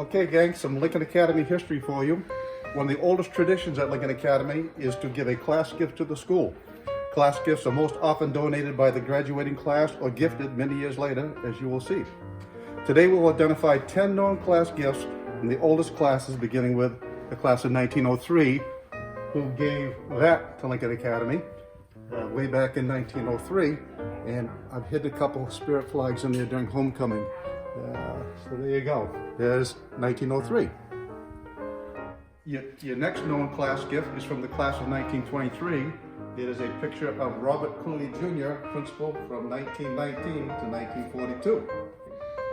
Okay, gang, some Lincoln Academy history for you. One of the oldest traditions at Lincoln Academy is to give a class gift to the school. Class gifts are most often donated by the graduating class or gifted many years later, as you will see. Today we'll identify 10 known class gifts from the oldest classes, beginning with the class of 1903, who gave that to Lincoln Academy way back in 1903. And I've hidden a couple of spirit flags in there during homecoming. So there you go. There's 1903. Your next known class gift is from the class of 1923. It is a picture of Robert Clooney Jr., principal from 1919 to 1942.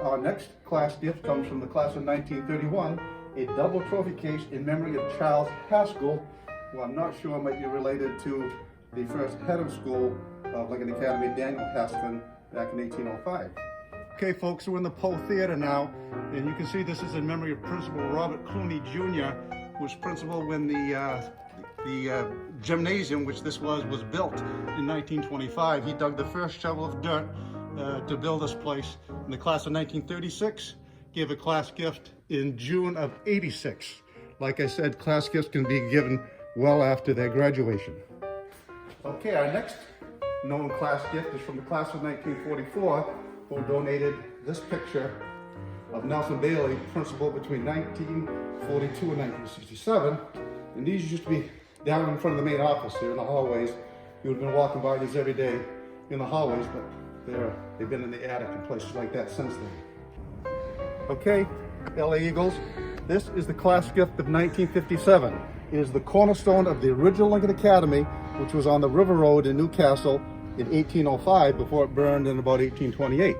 Our next class gift comes from the class of 1931, a double trophy case in memory of Charles Haskell, who I'm not sure might be related to the first head of school of Lincoln Academy, Daniel Haskell, back in 1805. Okay, folks, we're in the Poe Theater now, and you can see this is in memory of Principal Robert Clooney Jr., who was principal when the gymnasium, which this was built in 1925. He dug the first shovel of dirt to build this place. In the class of 1936, gave a class gift in June of '86. Like I said, class gifts can be given well after their graduation. Okay, our next known class gift is from the class of 1944, who donated this picture of Nelson Bailey, principal between 1942 and 1967. And these used to be down in front of the main office here in the hallways. You would have been walking by these every day in the hallways, but they've been in the attic and places like that since then. Okay, LA Eagles, this is the class gift of 1957. It is the cornerstone of the original Lincoln Academy, which was on the River Road in Newcastle in 1805 before it burned in about 1828.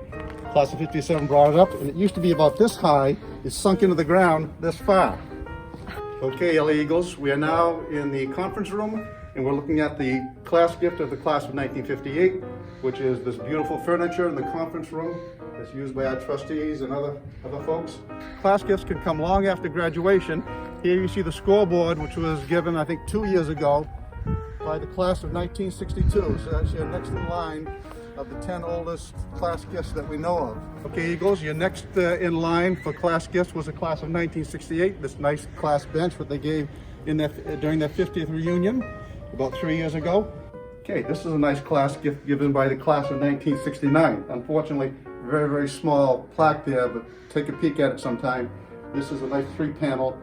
Class of 57 brought it up, and it used to be about this high. It's sunk into the ground this far. Okay, LA Eagles, we are now in the conference room, and we're looking at the class gift of the class of 1958, which is this beautiful furniture in the conference room that's used by our trustees and other folks. Class gifts can come long after graduation. Here you see the scoreboard, which was given, I think, 2 years ago by the class of 1962. So that's your next in line of the 10 oldest class gifts that we know of. Okay, Eagles, your next in line for class gifts was the class of 1968. This nice class bench that they gave during their 50th reunion about 3 years ago. Okay, this is a nice class gift given by the class of 1969. Unfortunately, very, very small plaque there, but take a peek at it sometime. This is a nice 3-panel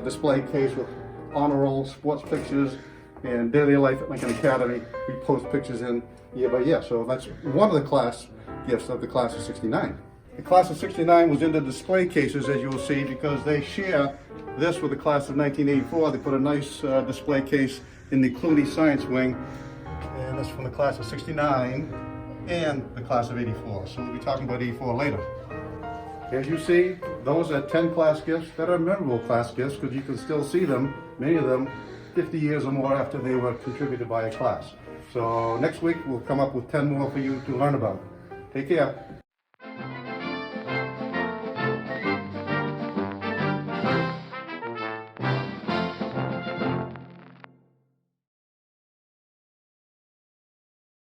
display case with honor roll, sports pictures, and daily life at Lincoln Academy. We post pictures in year by year. So that's one of the class gifts of the class of 69. The class of 69 was in the display cases, as you will see, because they share this with the class of 1984. They put a nice display case in the Clooney Science Wing, and that's from the class of 69 and the class of 84. So we'll be talking about 84 later. As you see, those are 10 class gifts that are memorable class gifts, because you can still see them, many of them, 50 years or more after they were contributed by a class. So next week we'll come up with 10 more for you to learn about. Take care.